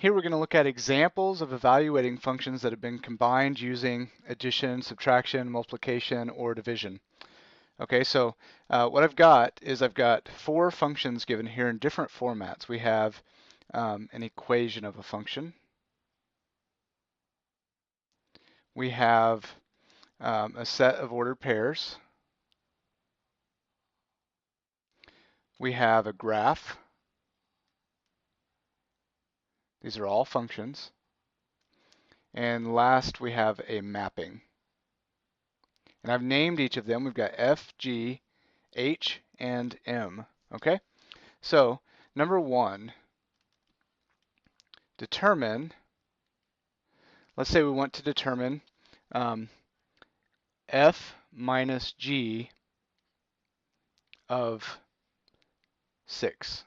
Here we're going to look at examples of evaluating functions that have been combined using addition, subtraction, multiplication, or division. Okay, so what I've got is I've got four functions given here in different formats. We have an equation of a function. We have a set of ordered pairs. We have a graph. These are all functions. And last, we have a mapping. And I've named each of them. We've got F, G, H, and M. Okay? So, number one, determine, let's say we want to determine F minus G of 6.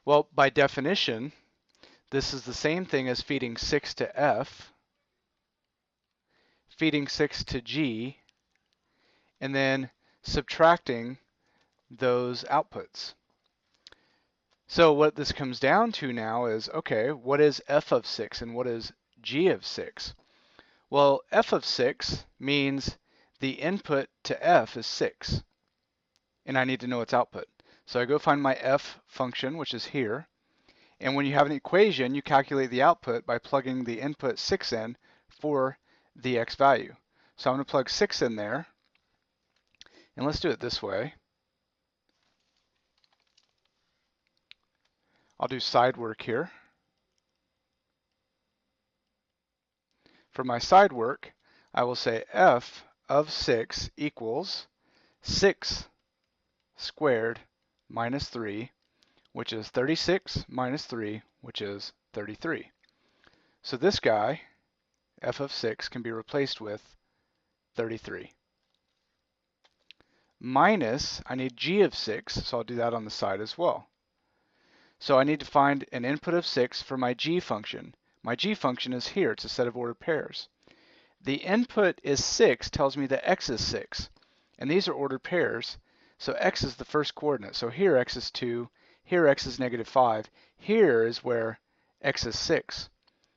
Well, by definition, this is the same thing as feeding 6 to F, feeding 6 to G, and then subtracting those outputs. So what this comes down to now is, okay, what is F of 6 and what is G of 6? Well, F of 6 means the input to F is 6, and I need to know its output. So I go find my F function, which is here, and when you have an equation, you calculate the output by plugging the input 6 in for the X value. So I'm going to plug 6 in there, and let's do it this way. I'll do side work here. For my side work, I will say F of 6 equals 6 squared minus 3, which is 36 minus 3, which is 33. So this guy, F of 6, can be replaced with 33. Minus, I need G of 6, so I'll do that on the side as well. So I need to find an input of 6 for my G function. My G function is here. It's a set of ordered pairs. The input is 6 tells me that X is 6. And these are ordered pairs. So X is the first coordinate. So here X is 2. Here X is negative 5. Here is where X is 6.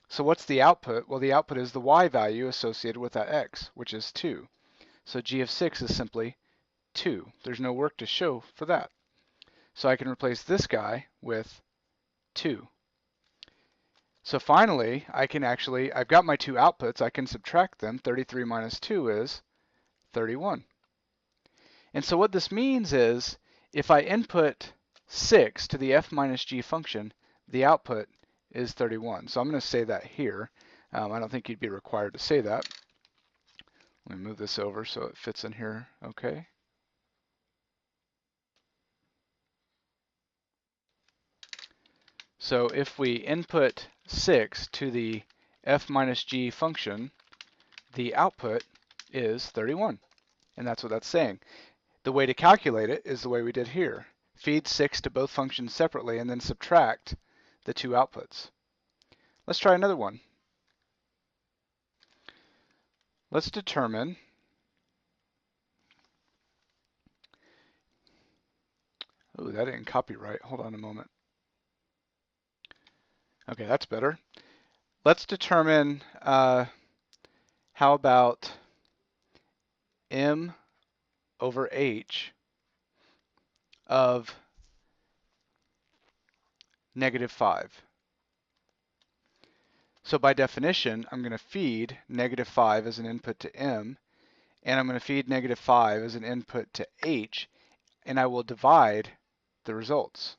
So what's the output? Well, the output is the Y value associated with that X, which is 2. So G of 6 is simply 2. There's no work to show for that. So I can replace this guy with 2. So finally, I've got my two outputs. I can subtract them. 33 minus 2 is 31. And so what this means is if I input 6 to the F minus G function, the output is 31. So I'm going to say that here. I don't think you'd be required to say that. Let me move this over so it fits in here. Okay. So if we input 6 to the F minus G function, the output is 31. And that's what that's saying. The way to calculate it is the way we did here. Feed 6 to both functions separately and then subtract the two outputs. Let's try another one. Let's determine oh, that didn't copy right. Hold on a moment. Okay, that's better. Let's determine, how about M over H of negative 5. So by definition, I'm going to feed negative 5 as an input to M, and I'm going to feed negative 5 as an input to H, and I will divide the results.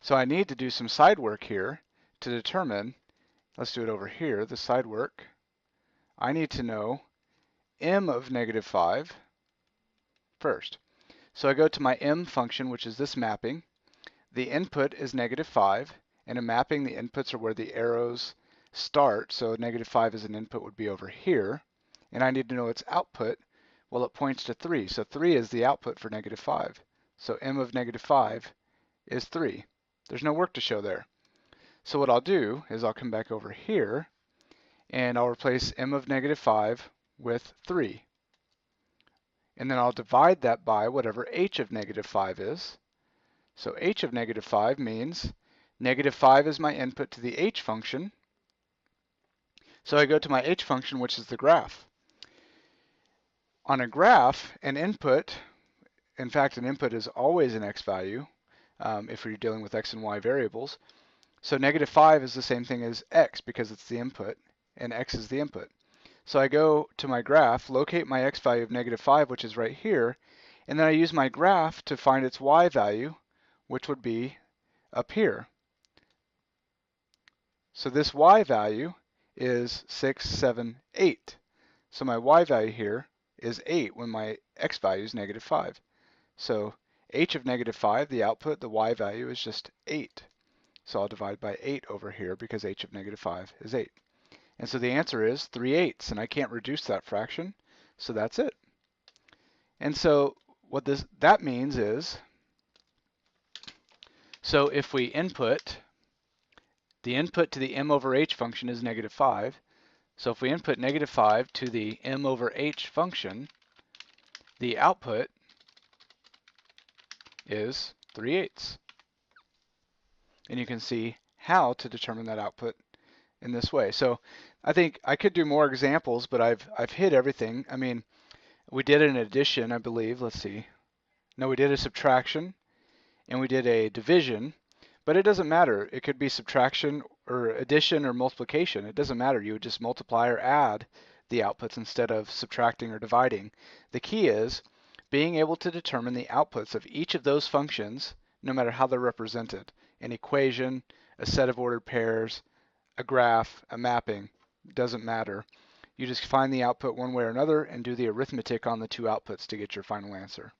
So I need to do some side work here to determine, let's do it over here, the side work. I need to know M of negative 5 first. So I go to my M function, which is this mapping. The input is negative 5, and in mapping, the inputs are where the arrows start. So negative 5 as an input would be over here. And I need to know its output. Well, it points to 3. So 3 is the output for negative 5. So M of negative 5 is 3. There's no work to show there. So what I'll do is I'll come back over here, and I'll replace M of negative 5 with 3. And then I'll divide that by whatever H of negative 5 is. So h of negative 5 means negative 5 is my input to the h function. So I go to my h function, which is the graph. On a graph, an input, in fact, an input is always an x value if you're dealing with x and y variables. So negative 5 is the same thing as x because it's the input, and x is the input. So I go to my graph, locate my x value of negative 5, which is right here, and then I use my graph to find its y value, which would be up here. So this y value is 6, 7, 8. So my y value here is 8 when my x value is negative 5. So h of negative 5, the output, the y value is just 8. So I'll divide by 8 over here because h of negative 5 is 8. And so the answer is 3/8, and I can't reduce that fraction, so that's it. And so what that means is, so if we input, the input to the m over h function is negative 5. So if we input negative 5 to the m over h function, the output is 3/8. And you can see how to determine that output in this way. So I think I could do more examples, but I've hit everything. I mean, we did an addition, I believe. Let's see. No, we did a subtraction and we did a division, but it doesn't matter. It could be subtraction or addition or multiplication. It doesn't matter. You would just multiply or add the outputs instead of subtracting or dividing. The key is being able to determine the outputs of each of those functions, no matter how they're represented. An equation, a set of ordered pairs, a graph, a mapping, doesn't matter. You just find the output one way or another and do the arithmetic on the two outputs to get your final answer.